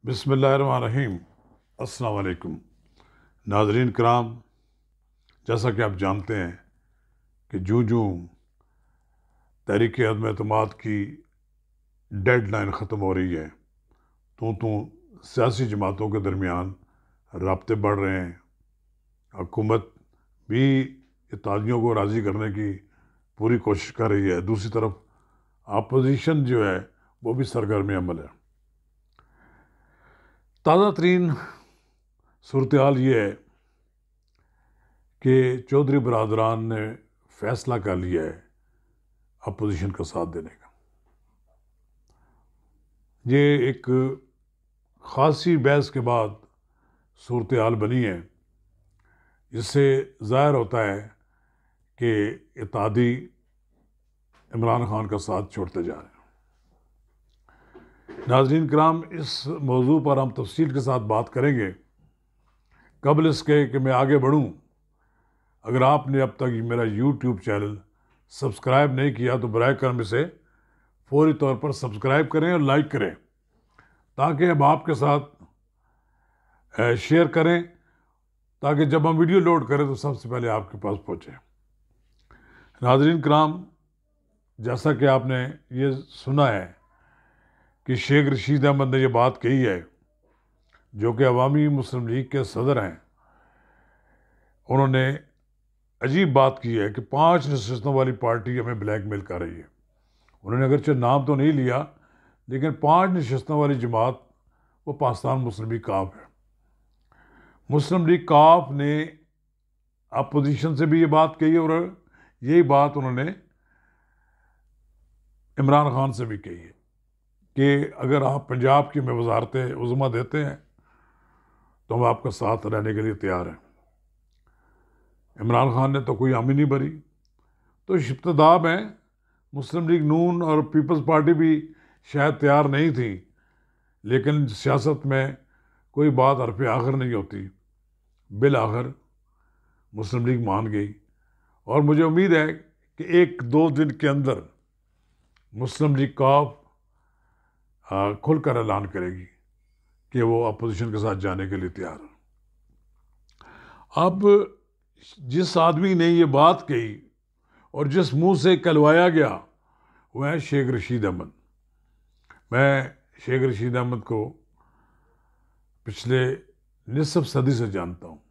बिस्मिल्लाहिर्रहमानिर्रहीम। अस्सलाम वालेकुम नाज़रीन कराम। जैसा कि आप जानते हैं कि जूँ जूँ तहरीक अदम एतमाद की डेडलाइन ख़त्म हो रही है तो सियासी जमातों के दरमियान राब्ते बढ़ रहे हैं। हुकूमत भी इत्तेहादियों को राज़ी करने की पूरी कोशिश कर रही है। दूसरी तरफ अपोजिशन जो है वो भी सरगर्म अमल है। ताज़ा तरीन सूरत हाल ये है कि चौधरी बरदरान ने फैसला कर लिया है अपोजिशन का साथ देने का। ये एक ख़ासी बहस के बाद सूरत हाल बनी है, जिससे ज़ाहिर होता है कि इत्तेहादी इमरान खान का साथ छोड़ते जा रहे हैं। नाज़रीन कराम, इस मौजू पर हम तफसील के साथ बात करेंगे। कबल इसके कि मैं आगे बढ़ूँ, अगर आपने अब तक मेरा यूट्यूब चैनल सब्सक्राइब नहीं किया तो बराए करम इसे फौरी तौर पर सब्सक्राइब करें और लाइक करें, ताकि हम आपके साथ शेयर करें, ताकि जब हम वीडियो लोड करें तो सबसे पहले आपके पास पहुँचे। नाज़रीन कराम, जैसा कि आपने ये सुना है कि शेख रशीद अहमद ने ये बात कही है, जो कि अवामी मुस्लिम लीग के सदर हैं। उन्होंने अजीब बात की है कि 5 नशिस्तों वाली पार्टी हमें ब्लैकमेल कर रही है। उन्होंने अगरचे नाम तो नहीं लिया, लेकिन 5 नशिस्तों वाली जमात वो पाकिस्तान मुस्लिम लीग काफ है। मुस्लिम लीग काफ ने अपोजिशन से भी ये बात कही और यही बात उन्होंने इमरान खान से भी कही है कि अगर आप पंजाब की में वजारत उज़्मा देते हैं तो हम आपका साथ रहने के लिए तैयार हैं। इमरान खान ने तो कोई हामी नहीं भरी। तो इब्तिदा में मुस्लिम लीग नून और पीपल्स पार्टी भी शायद तैयार नहीं थी, लेकिन सियासत में कोई बात हरफ आखिर नहीं होती। बिल आखिर मुस्लिम लीग मान गई और मुझे उम्मीद है कि 1-2 दिन के अंदर मुस्लिम लीग काफ खुलकर ऐलान करेगी कि वो अपोजिशन के साथ जाने के लिए तैयार है। अब जिस आदमी ने ये बात कही और जिस मुंह से कहलवाया गया वह है शेख रशीद अहमद। मैं शेख रशीद अहमद को पिछले निसफ सदी से जानता हूँ।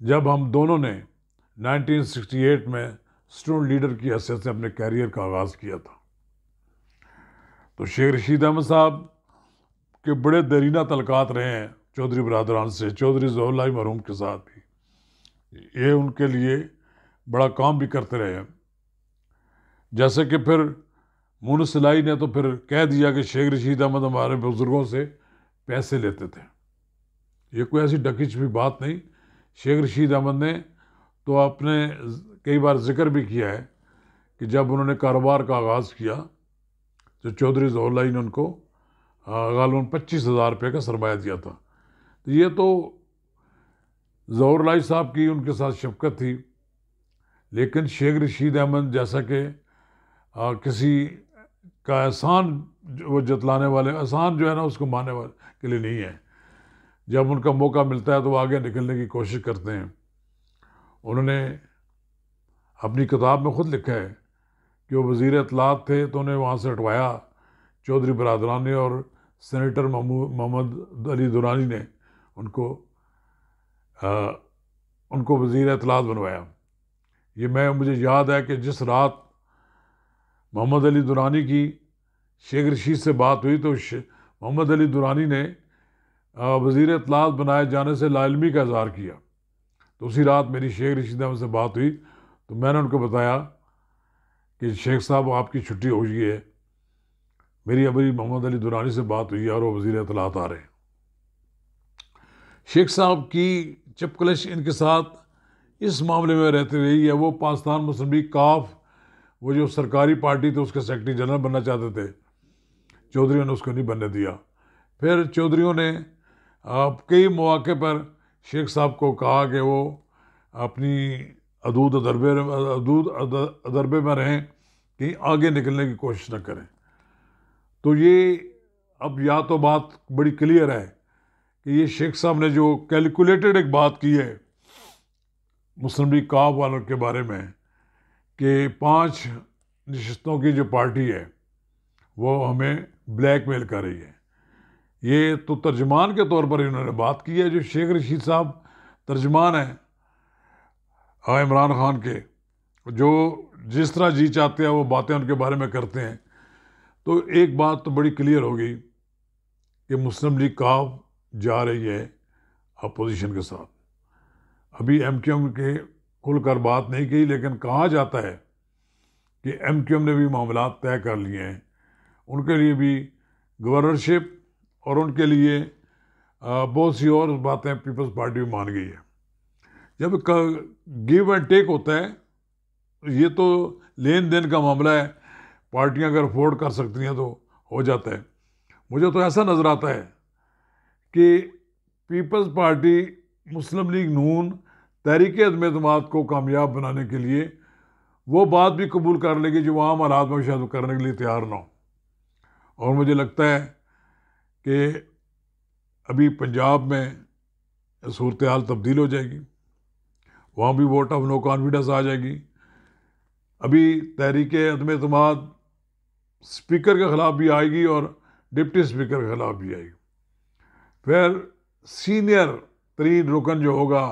जब हम दोनों ने 1968 में स्टूडेंट लीडर की हैसियत से अपने कैरियर का आगाज़ किया था, तो शेख रशीद अहमद साहब के बड़े दरीना तलकात रहे हैं चौधरी बरदरान से, चौधरी ज़ोहरलाई मरहूम के साथ भी। ये उनके लिए बड़ा काम भी करते रहे हैं। जैसे कि फिर मुनस सिलाई ने तो फिर कह दिया कि शेख रशीद अहमद हमारे बुज़ुर्गों से पैसे लेते थे। ये कोई ऐसी डकिच भी बात नहीं। शेख रशीद अहमद ने तो अपने कई बार जिक्र भी किया है कि जब उन्होंने कारोबार का आगाज़ किया तो चौधरी ज़ोहरलाई ने उनको गालून 25,000 रुपये का सरमाया दिया था। तो ये तो ज़ोहरलाई साहब की उनके साथ शफकत थी। लेकिन शेख रशीद अहमद जैसा कि किसी का एहसान वो जतलाने वाले, एहसान जो है ना उसको मानने वाले के लिए नहीं है। जब उनका मौका मिलता है तो वो आगे निकलने की कोशिश करते हैं। उन्होंने अपनी किताब में ख़ुद लिखा है कि वो वज़ीर इत्तलात थे तो उन्हें वहाँ से हटवाया चौधरी बरदरान ने, और सेनेटर मोहम्मद अली दुरानी ने उनको वज़ीर इत्तलात बनवाया। ये मुझे याद है कि जिस रात मोहम्मद अली दुरानी की शेख रशीद से बात हुई तो मोहम्मद अली दुरानी ने वज़ीर इत्तलात बनाए जाने से लाइलमी का इज़हार किया। तो उसी रात मेरी शेख रशीद अहमद से बात हुई तो मैंने उनको बताया कि शेख साहब आपकी छुट्टी हो गई है, मेरी अभी मोहम्मद अली दुरानी से बात हुई है और वो वज़ीर इत्तलात आ रहे हैं। शेख साहब की चपकलिश इनके साथ इस मामले में रहती रही है। वो पाकिस्तान मुस्लिम लीग काफ, वो जो सरकारी पार्टी थी, उसके सेक्रेटरी जनरल बनना चाहते थे। चौधरियों ने उसको नहीं बनने दिया। फिर चौधरियों ने कई मौके पर शेख साहब को कहा कि वो अपनी अदूद अदरबे में रहें, कहीं आगे निकलने की कोशिश न करें। तो ये अब या तो बात बड़ी क्लियर है कि ये शेख साहब ने जो कैलकुलेटेड एक बात की है मुस्लिम लीग काफ वालों के बारे में कि 5 नशिस्तों की जो पार्टी है वो हमें ब्लैकमेल कर रही है, ये तो तर्जमान के तौर पर इन्होंने बात की है। जो शेख रशीद साहब तर्जमान हैं इमरान खान के, जो जिस तरह जी चाहते हैं वो बातें उनके बारे में करते हैं, तो एक बात तो बड़ी क्लियर होगी कि मुस्लिम लीग काफ जा रही है अपोजिशन के साथ। अभी एमक्यूएम के खुलकर बात नहीं की, लेकिन कहा जाता है कि एमक्यूएम ने भी मामला तय कर लिए हैं, उनके लिए भी गवर्नरशिप और उनके लिए बहुत सी और बातें पीपल्स पार्टी में मान गई है। जब गिव एंड टेक होता है, ये तो लेन देन का मामला है, पार्टियां अगर अफोर्ड कर सकती हैं तो हो जाता है। मुझे तो ऐसा नज़र आता है कि पीपल्स पार्टी, मुस्लिम लीग नून, तहरीक अदम एतमाद को कामयाब बनाने के लिए वो बात भी कबूल कर लेगी जो आम हालात में शायद करने के लिए तैयार ना हो। और मुझे लगता है कि अभी पंजाब में सूरत हाल तब्दील हो जाएगी, वहाँ भी वोट ऑफ नो कॉन्फिडेंस आ जाएगी। अभी तहरीक अदम एतमाद स्पीकर के ख़िलाफ़ भी आएगी और डिप्टी स्पीकर के ख़िलाफ़ भी आएगी। फिर सीनियर तरीन रुकन जो होगा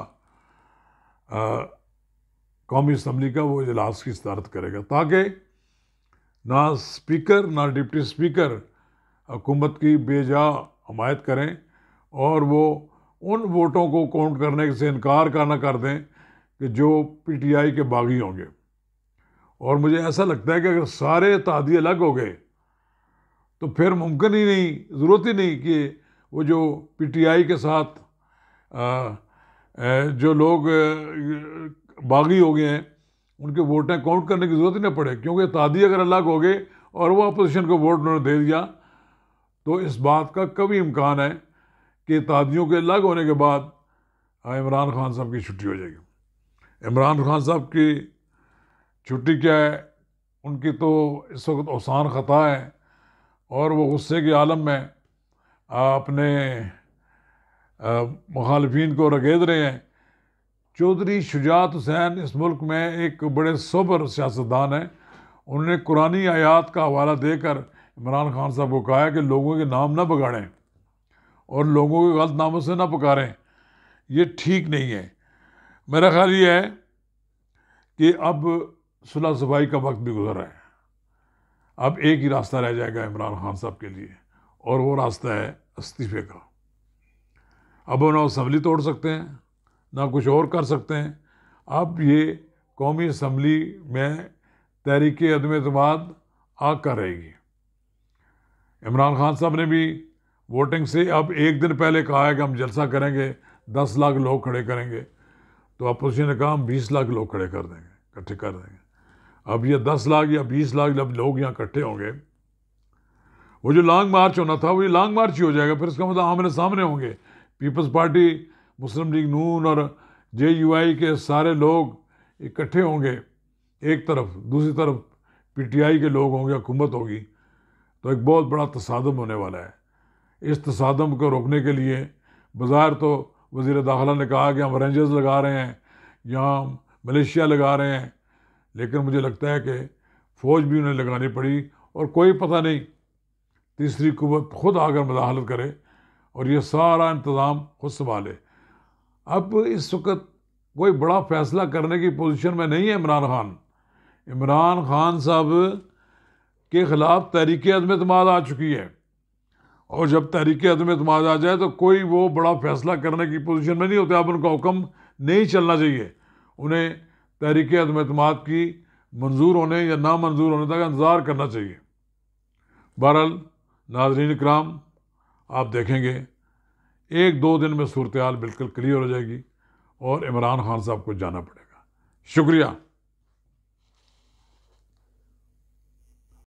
कौमी असम्बली का, वो इजलास की सदारत करेगा, ताकि ना स्पीकर ना डिप्टी स्पीकर हुकूमत की बेजा हमायत करें और वो उन वोटों को काउंट करने से इनकार करना कर दें कि जो पीटीआई के बागी होंगे। और मुझे ऐसा लगता है कि अगर सारे इत्तेहादी अलग हो गए तो फिर मुमकिन ही नहीं, ज़रूरत ही नहीं कि वो जो पीटीआई के साथ जो लोग बागी हो गए हैं उनके वोटें काउंट करने की ज़रूरत ही ना पड़े, क्योंकि इत्तेहादी अगर अलग हो गए और वो अपोजिशन को वोट उन्होंने दे दिया तो इस बात का कभी इम्कान है कि इत्तेहादियों के अलग होने के बाद इमरान खान साहब की छुट्टी हो जाएगी। इमरान खान साहब की छुट्टी क्या है, उनकी तो इस वक्त आसान ख़ता है और वो गुस्से के आलम में अपने मुखालफीन को रगेद रहे हैं। चौधरी शुजात हुसैन इस मुल्क में एक बड़े सोबर सियासतदान हैं। उन्होंने कुरानी आयात का हवाला देकर इमरान खान साहब को कहा है कि लोगों के नाम ना बगाड़ें और लोगों के गलत नामों से ना पुकारें, ये ठीक नहीं है। मेरा ख्याल ये है कि अब सुलह सफाई का वक्त भी गुजर रहा है। अब एक ही रास्ता रह जाएगा इमरान खान साहब के लिए और वो रास्ता है इस्तीफे का। अब वो ना असम्बली तोड़ सकते हैं ना कुछ और कर सकते हैं। अब ये कौमी असम्बली में तहरीक अदम एतमाद आकर रहेगी। इमरान खान साहब ने भी वोटिंग से अब एक दिन पहले कहा है कि हम जलसा करेंगे, 10 लाख लोग खड़े करेंगे, तो अपोजिशन ने कहा हम 20 लाख लोग खड़े कर देंगे, इकट्ठे कर देंगे। अब ये 10 लाख या 20 लाख जब लोग यहाँ इकट्ठे होंगे, वो जो लॉन्ग मार्च होना था वो ये लॉन्ग मार्च ही हो जाएगा। फिर इसका मतलब आमने सामने होंगे। पीपल्स पार्टी, मुस्लिम लीग नून और JUI के सारे लोग इकट्ठे होंगे एक तरफ, दूसरी तरफ PTI के लोग होंगे, हुकूमत होगी, तो एक बहुत बड़ा तसादम होने वाला है। इस तसादम को रोकने के लिए बाज़ार तो वज़ीर दाखिला ने कहा कि हम रेंजर्स लगा रहे हैं, यहाँ मलेशिया लगा रहे हैं, लेकिन मुझे लगता है कि फ़ौज भी उन्हें लगानी पड़ी और कोई पता नहीं तीसरी कुव्वत खुद आकर मदाखलत करे और ये सारा इंतज़ाम खुद संभाले। अब इस वक्त कोई बड़ा फ़ैसला करने की पोजीशन में नहीं है इमरान खान। इमरान खान साहब के ख़िलाफ़ तहरीक अदम एतमाद आ चुकी है और जब तहरीक अदम एतमाद आ जाए तो कोई वो बड़ा फ़ैसला करने की पोजीशन में नहीं होते। अब उनका हुक्म नहीं चलना चाहिए, उन्हें तहरीक अदम एतमाद की मंजूर होने या ना मंजूर होने तक इंतज़ार करना चाहिए। बहरहाल नाज़रीन इकराम, आप देखेंगे 1-2 दिन में सूरत हाल बिल्कुल क्लियर हो जाएगी और इमरान खान साहब को जाना पड़ेगा। शुक्रिया।